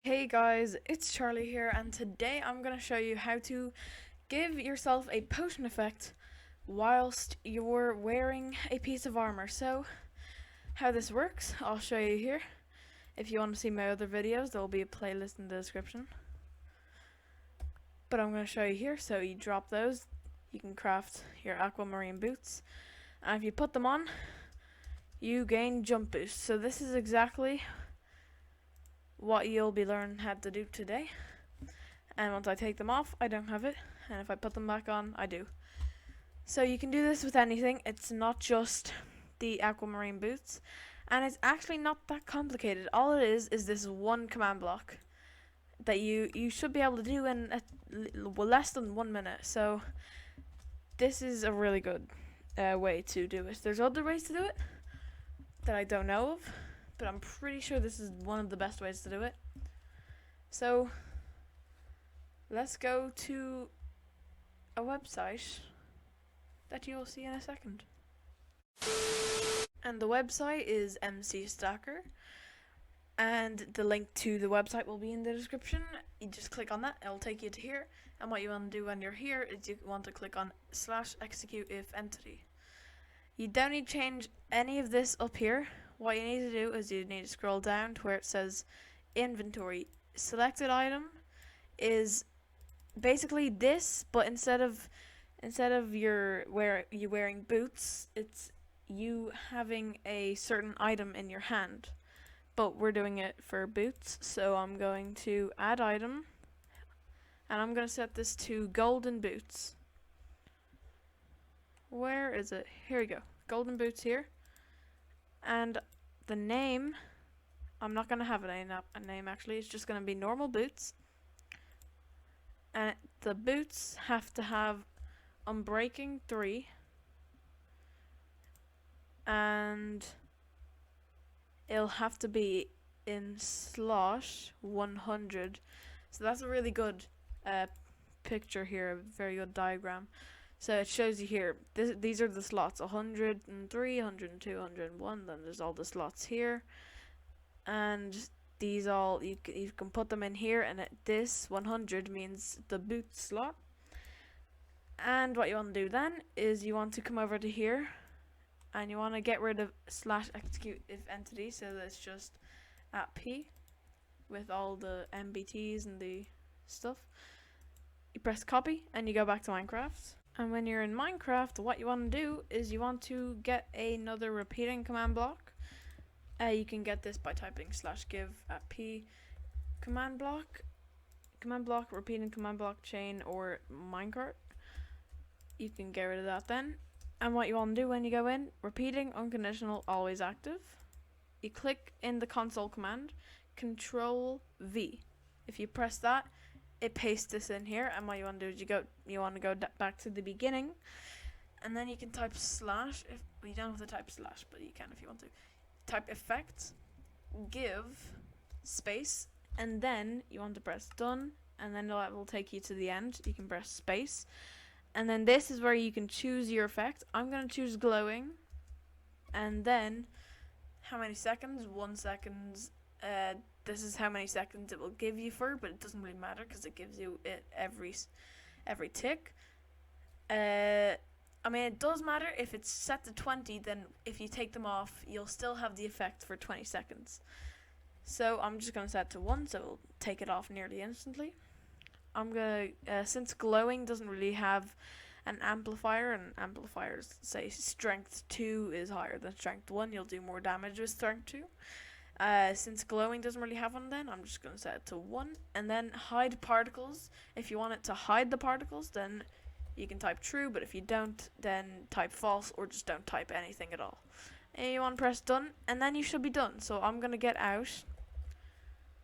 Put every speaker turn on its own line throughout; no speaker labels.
Hey guys, it's Charlie here, and today I'm going to show you how to give yourself a potion effect whilst you're wearing a piece of armor. So, how this works, I'll show you here. If you want to see my other videos, there will be a playlist in the description. But I'm going to show you here, so you drop those, you can craft your aquamarine boots, and if you put them on, you gain jump boost. So this is exactly what you'll be learning how to do today. And once I take them off, I don't have it, and if I put them back on, I do. So you can do this with anything. It's not just the aquamarine boots, and it's actually not that complicated. All it is this one command block that you should be able to do in less than 1 minute. So this is a really good way to do it. There's other ways to do it that I don't know of, but I'm pretty sure this is one of the best ways to do it. So let's go to a website that you will see in a second. And the website is MC Stacker, and the link to the website will be in the description. You just click on that, it'll take you to here, and what you want to do when you're here is you want to click on /execute if entity. You don't need to change any of this up here. What you need to do is you need to scroll down to where it says inventory. Selected item is basically this, but instead of you wearing boots, it's you having a certain item in your hand. But we're doing it for boots, so I'm going to add item, and I'm going to set this to golden boots. Where is it? Here we go. Golden boots here. And the name, I'm not going to have a name actually, it's just going to be normal boots. And the boots have to have Unbreaking 3, and it'll have to be in slosh 100. So that's a really good picture here, a very good diagram. So it shows you here, these are the slots, 103, 102, 101, then there's all the slots here. And these all, you can put them in here, and this 100 means the boot slot. And what you want to do then is you want to come over to here, and you want to get rid of /execute if entity, so that's just at P with all the MBTs and the stuff. You press copy and you go back to Minecraft. And when you're in Minecraft, what you want to do is you want to get another repeating command block. You can get this by typing /give at P command block, repeating command block chain, or minecart. You can get rid of that then. And what you want to do when you go in, repeating unconditional always active. You click in the console command, Control V. If you press that, it pastes this in here, and what you want to do is you want to go back to the beginning, and then you can type /, if you don't have to type /, but you can if you want to. Type effect, give, space, and then you want to press done, and then that will take you to the end. You can press space, and then this is where you can choose your effect. I'm going to choose glowing, and then how many seconds? 1 second. This is how many seconds it will give you for, but it doesn't really matter because it gives you it every tick. I mean, it does matter if it's set to 20, then if you take them off, you'll still have the effect for 20 seconds. So I'm just going to set to 1, so it'll take it off nearly instantly. I'm going to, since glowing doesn't really have an amplifier, and amplifiers say strength 2 is higher than strength 1, you'll do more damage with strength 2. Since glowing doesn't really have one, then I'm just going to set it to 1. And then hide particles. If you want it to hide the particles, then you can type true, but if you don't, then type false, or just don't type anything at all. And you want to press done, and then you should be done. So I'm going to get out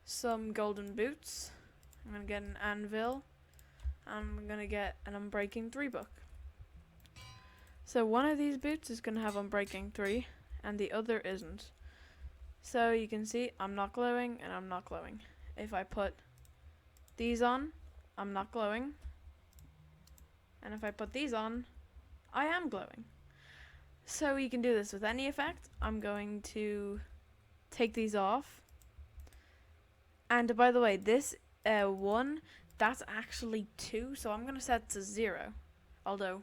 some golden boots. I'm going to get an anvil. I'm going to get an Unbreaking 3 book. So one of these boots is going to have Unbreaking 3, and the other isn't. So you can see I'm not glowing and I'm not glowing. If I put these on, I'm not glowing. And if I put these on, I am glowing. So you can do this with any effect. I'm going to take these off. And by the way, this 1, that's actually 2, so I'm going to set to 0. Although,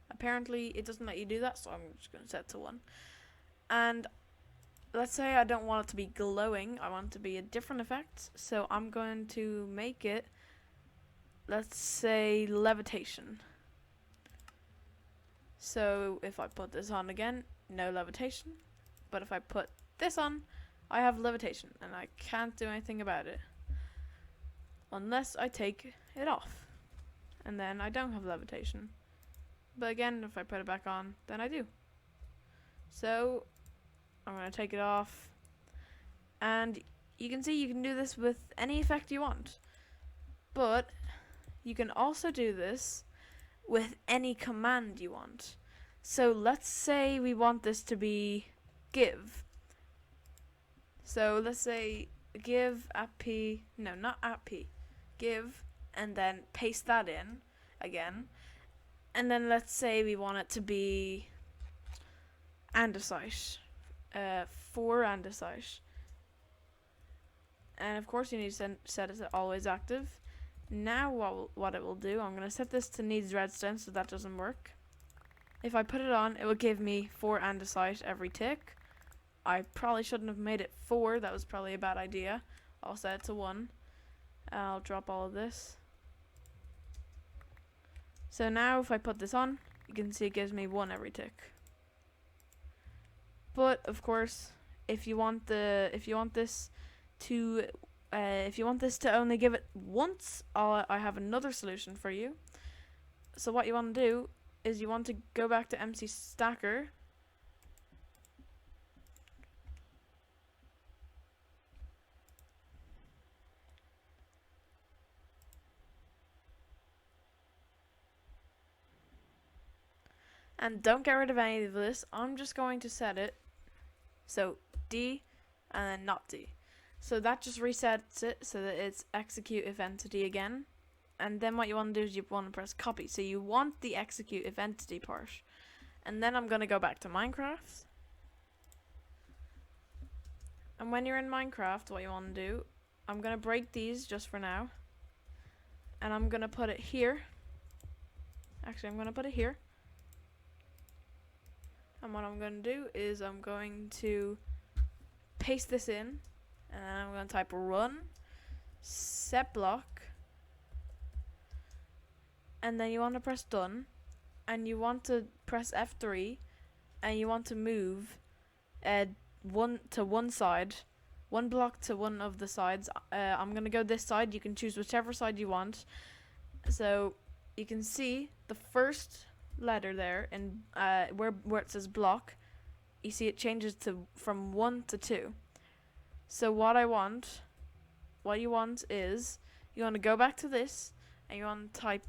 apparently it doesn't let you do that, so I'm just going to set to 1. And let's say I don't want it to be glowing, I want it to be a different effect, so I'm going to make it, let's say, levitation. So if I put this on again, no levitation. But if I put this on, I have levitation, and I can't do anything about it. Unless I take it off. And then I don't have levitation. But again, if I put it back on, then I do. So, I'm going to take it off. And you can see you can do this with any effect you want. But, you can also do this with any command you want. So let's say we want this to be give. So let's say give at p, no, not at p, give, and then paste that in again. And then let's say we want it to be andesite, for andesite. And of course you need to set it to always active. Now what it will do, I'm going to set this to needs redstone so that doesn't work. If I put it on, it will give me 4 andesite every tick. I probably shouldn't have made it 4, that was probably a bad idea. I'll set it to 1. I'll drop all of this. So now if I put this on, you can see it gives me 1 every tick. But of course, if you want this to only give it once, I have another solution for you. So what you want to do is you want to go back to MC Stacker. And don't get rid of any of this. I'm just going to set it. So D and then not D. So that just resets it so that it's execute if entity again. And then what you want to do is you want to press copy. So you want the execute if entity part. And then I'm going to go back to Minecraft. And when you're in Minecraft, what you want to do, I'm going to break these just for now. And I'm going to put it here. Actually, I'm going to put it here. And what I'm going to do is I'm going to paste this in. And then I'm going to type run, set block. And then you want to press done. And you want to press F3. And you want to move one to one side. One block to one of the sides. I'm going to go this side. You can choose whichever side you want. So you can see the first letter there in where it says block. You see it changes from 1 to 2. So what you want is you want to go back to this and you want to type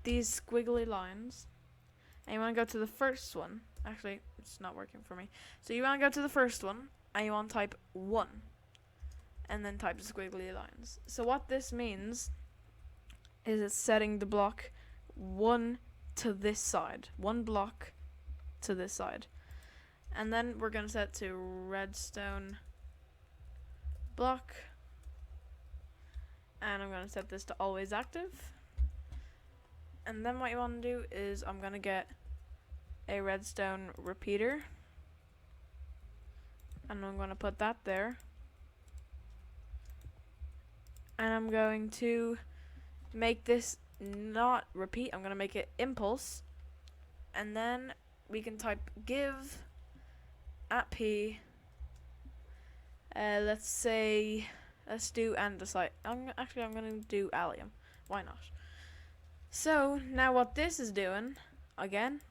these squiggly lines and you want to go to the first one. Actually, it's not working for me. So you want to go to the first one and you want to type 1 and then type the squiggly lines. So what this means is it's setting the block 1 to this side. 1 block to this side. And then we're going to set to redstone block. And I'm going to set this to always active. And then what you want to do is I'm going to get a redstone repeater. And I'm going to put that there. And I'm going to make this not repeat. I'm going to make it impulse. And then we can type give at P. Let's do andesite. I'm going to do allium. Why not? So now what this is doing, again,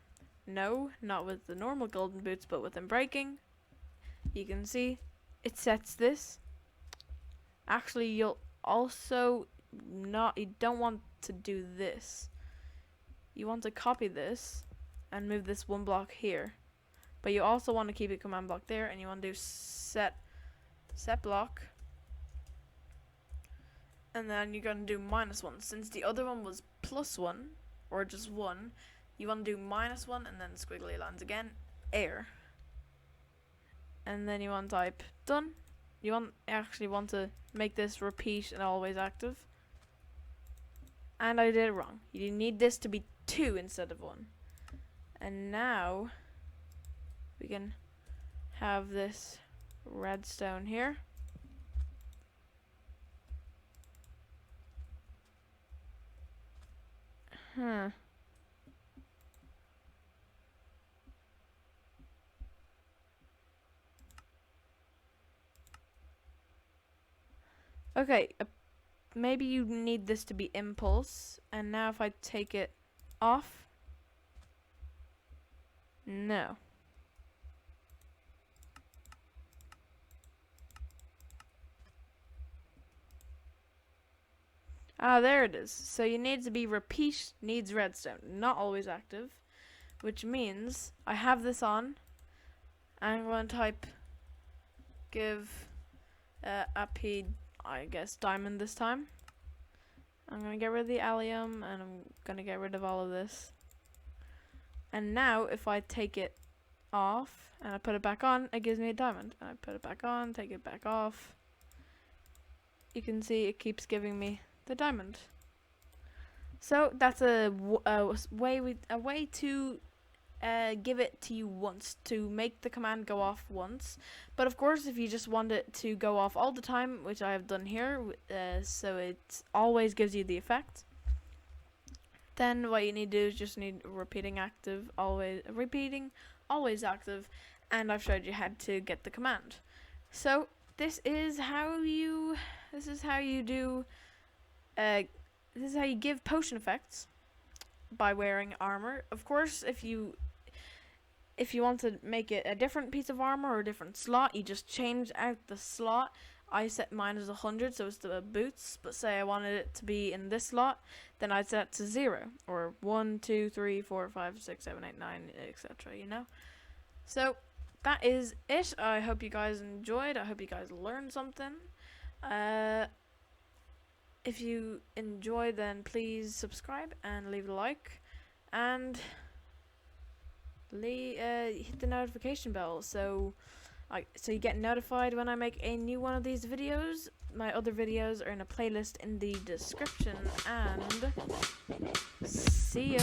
no, not with the normal golden boots, but with them breaking. You can see it sets this. Actually, you don't want to do this. You want to copy this and move this 1 block here. But you also want to keep it command block there, and you want to do set block. And then you're going to do -1. Since the other one was +1, or just 1, you want to do -1 and then squiggly lines again, air. And then you want to type done. actually want to make this repeat and always active. And I did it wrong. You need this to be 2 instead of 1. And now we can have this redstone here. Okay, maybe you need this to be impulse. And now if I take it off, no. Ah, there it is. So you need to be repeat needs redstone, not always active, which means I have this on. I'm going to type give AP, I guess, diamond this time. I'm going to get rid of the allium, and I'm going to get rid of all of this. And now, if I take it off, and I put it back on, it gives me a diamond. And I put it back on, take it back off. You can see it keeps giving me the diamond. So that's a way to give it to you once, to make the command go off once. But of course, if you just want it to go off all the time, which I have done here, so it always gives you the effect, then what you need to do is just need repeating, always active, and I've showed you how to get the command. So this is how you do. This is how you give potion effects by wearing armor. Of course, if you want to make it a different piece of armor or a different slot, you just change out the slot. I set mine as 100, so it's the boots. But say I wanted it to be in this slot, then I'd set it to 0 or 1, 2, 3, 4, 5, 6, 7, 8, 9, etc. You know. So that is it. I hope you guys enjoyed. I hope you guys learned something. If you enjoy, then please subscribe and leave a like, and hit the notification bell so you get notified when I make a new one of these videos. My other videos are in a playlist in the description, and see ya.